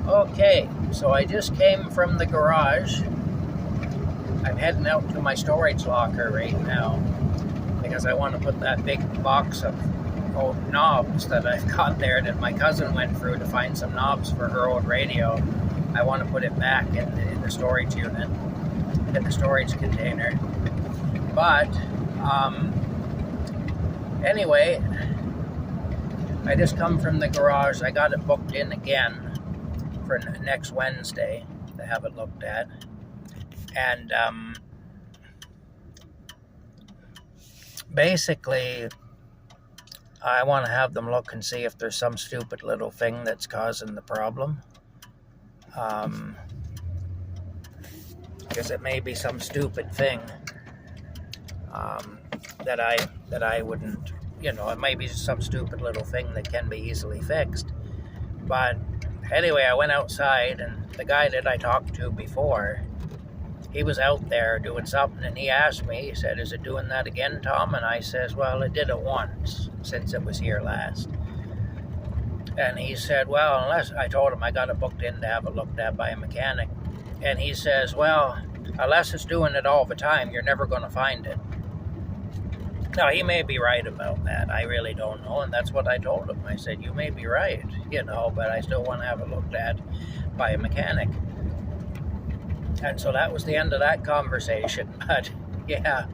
Okay, so I just came from the garage. I'm heading out to my storage locker right now because I want to put that big box of old knobs that I've got there that my cousin went through to find some knobs for her old radio. I want to put it back in the storage unit, in the storage container. But anyway, I just come from the garage. I got it booked in again for next Wednesday to have it looked at. And basically, I want to have them look and see if there's some stupid little thing that's causing the problem. Because it may be some stupid thing that I wouldn't, it may be some stupid little thing that can be easily fixed. But anyway, I went outside, and the guy that I talked to before, he was out there doing something, and he asked me, he said, "Is it doing that again, Tom?" And I says, "Well, it did it once since it was here last." And he said, "Well, unless," I told him I got it booked in to have it looked at by a mechanic. And he says, "Well, unless it's doing it all the time, you're never going to find it." Now, he may be right about that. I really don't know, and that's what I told him. I said, "You may be right, but I still want to have it looked at by a mechanic." And so that was the end of that conversation. But, yeah.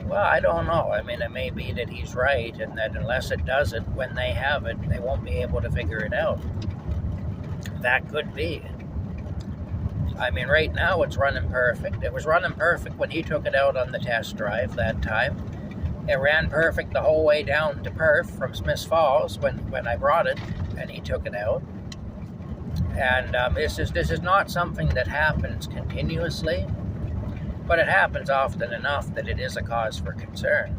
Well, I don't know. I mean, it may be that he's right, and that unless it does it, when they have it, they won't be able to figure it out. That could be. I mean, right now it's running perfect. It was running perfect when he took it out on the test drive that time. It ran perfect the whole way down to Perth from Smiths Falls when I brought it and he took it out. And this is not something that happens continuously, but it happens often enough that it is a cause for concern,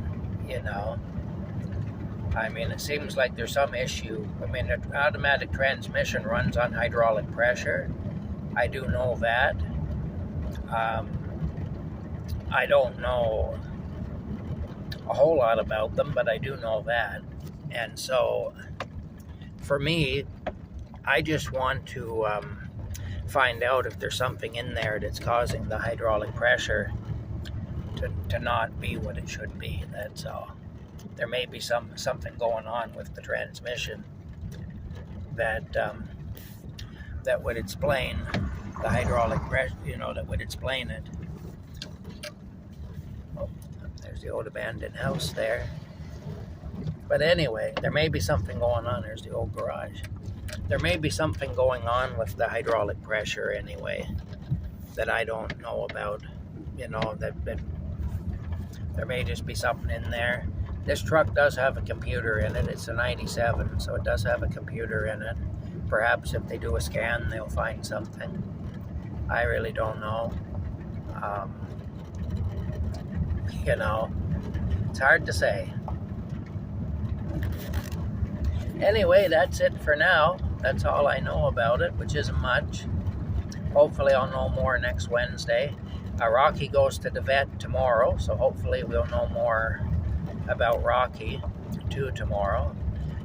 I mean, it seems like there's some issue. I mean, the automatic transmission runs on hydraulic pressure. I do know that. I don't know a whole lot about them, but I do know that. And so, for me, I just want to find out if there's something in there that's causing the hydraulic pressure to not be what it should be. That's all. There may be something going on with the transmission that that would explain the hydraulic pressure, that would explain it. Oh, there's the old abandoned house there. But anyway, there may be something going on. There's the old garage. There may be something going on with the hydraulic pressure anyway that I don't know about. That there may just be something in there. This truck does have a computer in it. It's a 97, so it does have a computer in it. Perhaps if they do a scan, they'll find something. I really don't know. It's hard to say. Anyway, that's it for now. That's all I know about it, which isn't much. Hopefully I'll know more next Wednesday. Rocky goes to the vet tomorrow, so hopefully we'll know more about Rocky too tomorrow.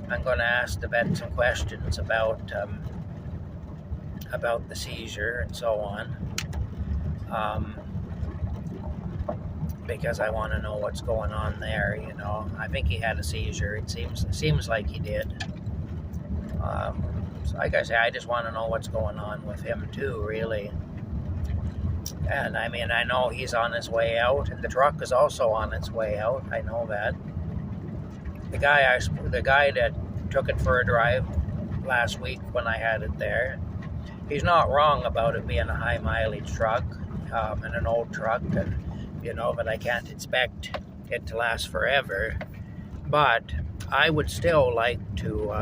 I'm going to ask the vet some questions about the seizure and so on, because I want to know what's going on there. I think he had a seizure. It seems like he did. So like I say, I just want to know what's going on with him too, really. And I mean, I know he's on his way out, and the truck is also on its way out. I know that. The guy that took it for a drive last week when I had it there, he's not wrong about it being a high mileage truck and an old truck, and but I can't expect it to last forever. But I would still like to,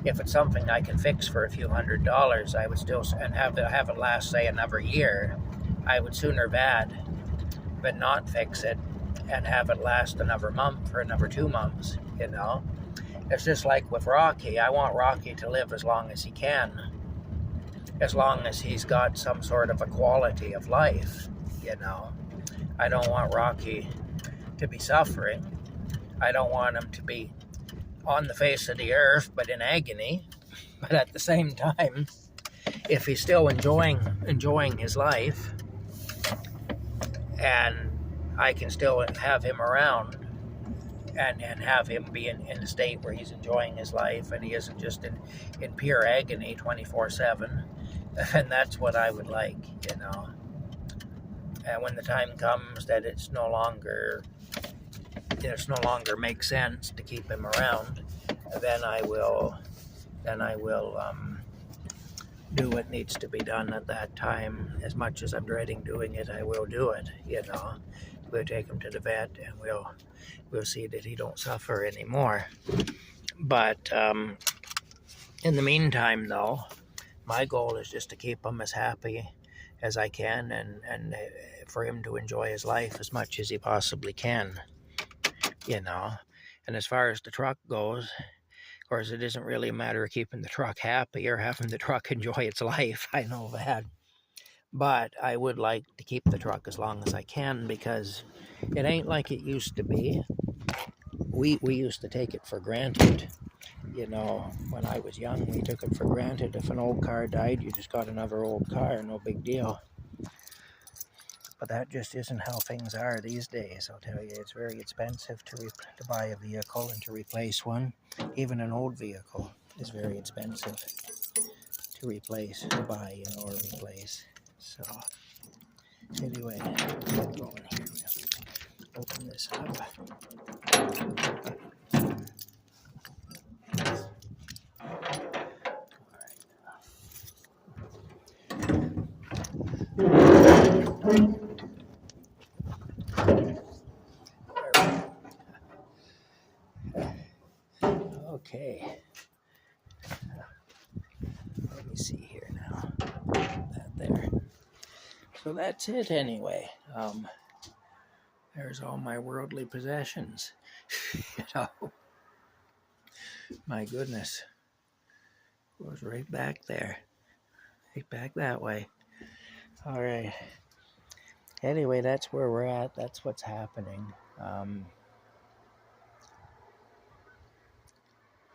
if it's something I can fix for a few $100s, I would still, and have it last, say, another year. I would sooner that than not fix it and have it last another month or another 2 months. It's just like with Rocky. I want Rocky to live as long as he can, as long as he's got some sort of a quality of life. I don't want Rocky to be suffering. I don't want him to be on the face of the earth, but in agony. But at the same time, if he's still enjoying his life, and I can still have him around and have him be in a state where he's enjoying his life and he isn't just in pure agony 24/7, and that's what I would like, you know. And when the time comes that it's no longer makes sense to keep him around, then I will do what needs to be done at that time. As much as I'm dreading doing it, I will do it, you know. We'll take him to the vet and we'll see that he don't suffer anymore. But in the meantime, though, my goal is just to keep him as happy as I can, and for him to enjoy his life as much as he possibly can, you know. And as far as the truck goes, of course, it isn't really a matter of keeping the truck happy or having the truck enjoy its life. I know that. But I would like to keep the truck as long as I can, because it ain't like it used to be. We used to take it for granted. You know, when I was young, we took it for granted. If an old car died, you just got another old car, no big deal. But that just isn't how things are these days, I'll tell you. It's very expensive to buy a vehicle and to replace one. Even an old vehicle is very expensive to buy, or replace. So, anyway, get going here. We'll open this up. Okay. Let me see here now. That there. So that's it anyway. There's all my worldly possessions. You know. My goodness. Goes right back there. Right back that way. All right. Anyway, that's where we're at. That's what's happening.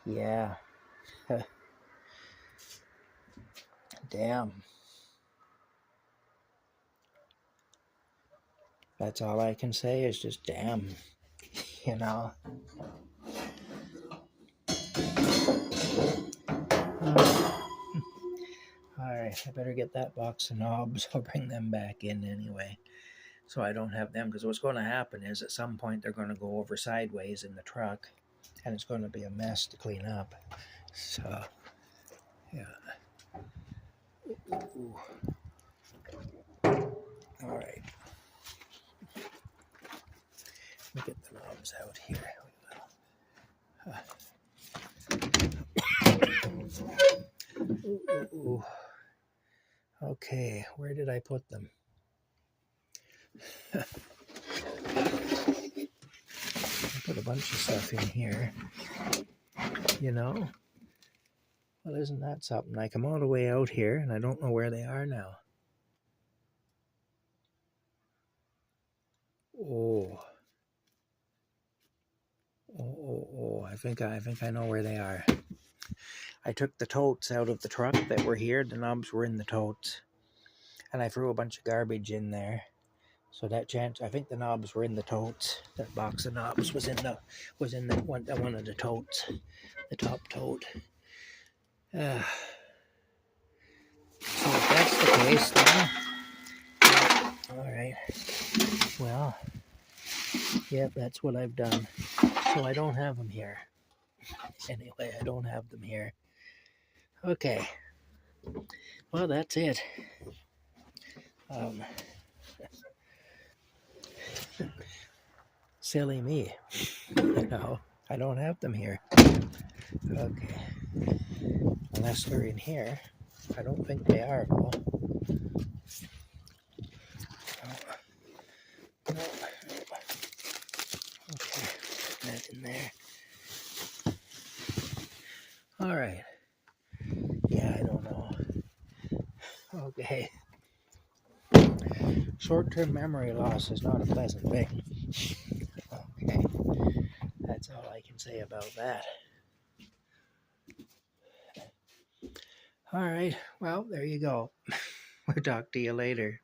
Yeah. Damn. That's all I can say is just damn. You know. Alright, I better get that box of knobs. I'll bring them back in anyway, so I don't have them, because what's going to happen is at some point they're going to go over sideways in the truck, and it's going to be a mess to clean up. So, yeah. Ooh. Alright. Let me get the knobs out here. Ooh. Okay, where did I put them? I put a bunch of stuff in here, you know. Well, isn't that something? I come all the way out here and I don't know where they are now. Oh, I think I know where they are. I took the totes out of the truck that were here. The knobs were in the totes, and I threw a bunch of garbage in there. So that chance, I think the knobs were in the totes. That box of knobs was in one of the totes, the top tote. So if that's the case, then all right. Well, yep, that's what I've done. So I don't have them here. Anyway, I don't have them here. Okay. Well, that's it. Silly me. No, I don't have them here. Okay. Unless they're in here. I don't think they are, though. No. Okay, put that in there. All right. Yeah, I don't know. Okay. Short-term memory loss is not a pleasant thing. Okay. That's all I can say about that. All right. Well, there you go. We'll talk to you later.